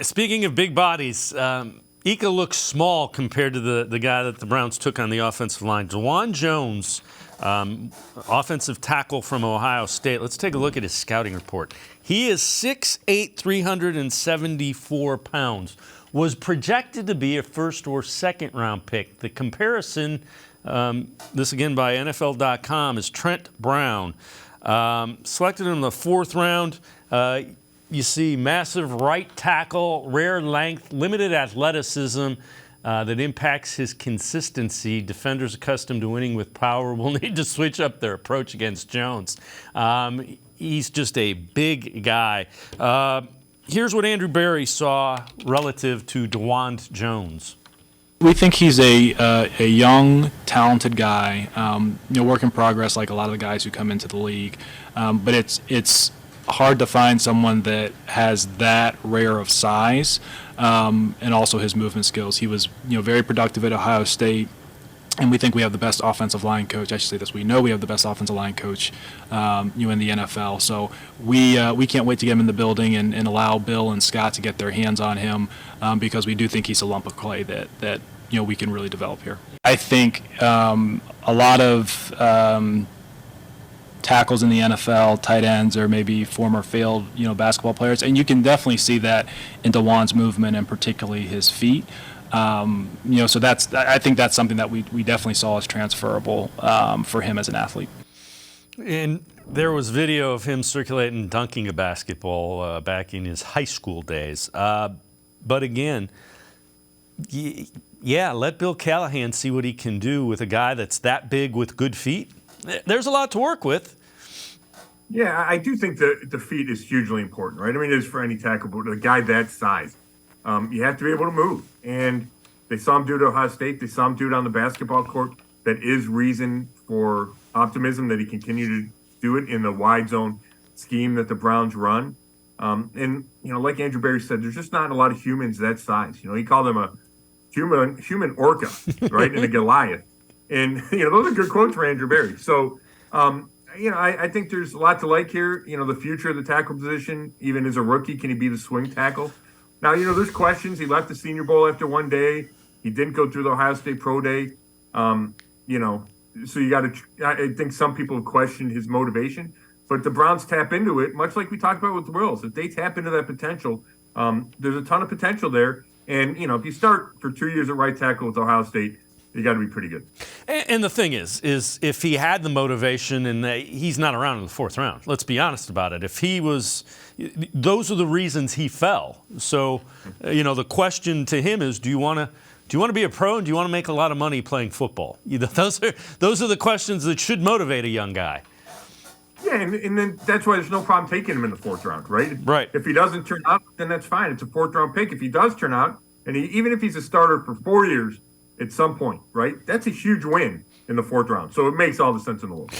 Speaking of big bodies, Ika looks small compared to the guy that the Browns took on the offensive line. Dawand Jones, offensive tackle from Ohio State. Let's take a look at his scouting report. He is 6'8", 374 pounds. Was projected to be a first or second round pick. The comparison, this again by NFL.com, is Trent Brown. Selected in the fourth round. You see massive right tackle, rare length, limited athleticism that impacts his consistency. Defenders accustomed to winning with power will need to switch up their approach against Jones. He's just a big guy. Here's what Andrew Berry saw relative to Dawand Jones. We think he's a young, talented guy, work in progress like a lot of the guys who come into the league. But it's hard to find someone that has that rare of size and also his movement skills. He was very productive at Ohio State, and we think we have the best offensive line coach. I should say this: we know we have the best offensive line coach in the NFL. So we can't wait to get him in the building and allow Bill and Scott to get their hands on him because we do think he's a lump of clay that we can really develop here. I think a lot of tackles in the NFL, tight ends, or maybe former failed basketball players, and you can definitely see that in Dawand's movement and particularly his feet. So I think that's something that we definitely saw as transferable for him as an athlete. And there was video of him circulating dunking a basketball back in his high school days. But again, let Bill Callahan see what he can do with a guy that's that big with good feet. There's a lot to work with. Yeah, I do think that the feet is hugely important, right? I mean, it is for any tackle, but a guy that size, you have to be able to move. And they saw him do it at Ohio State. They saw him do it on the basketball court. That is reason for optimism that he continue to do it in the wide zone scheme that the Browns run. And like Andrew Berry said, there's just not a lot of humans that size. He called them a human orca, right, and a Goliath. And, those are good quotes for Andrew Berry. So, I think there's a lot to like here. The future of the tackle position, even as a rookie, can he be the swing tackle? Now, there's questions. He left the Senior Bowl after one day. He didn't go through the Ohio State Pro Day. So you got to – I think some people have questioned his motivation. But the Browns tap into it, much like we talked about with the Wills. If they tap into that potential, there's a ton of potential there. And, if you start for 2 years at right tackle with Ohio State, you got to be pretty good. And the thing is if he had the motivation, and he's not around in the fourth round, let's be honest about it. If he was, those are the reasons he fell. So, the question to him is, do you want to be a pro, and do you want to make a lot of money playing football? Those are the questions that should motivate a young guy. Yeah, and then that's why there's no problem taking him in the fourth round, right? Right. If he doesn't turn out, then that's fine. It's a fourth round pick. If he does turn out, and even if he's a starter for 4 years, at some point, right? That's a huge win in the fourth round. So it makes all the sense in the world.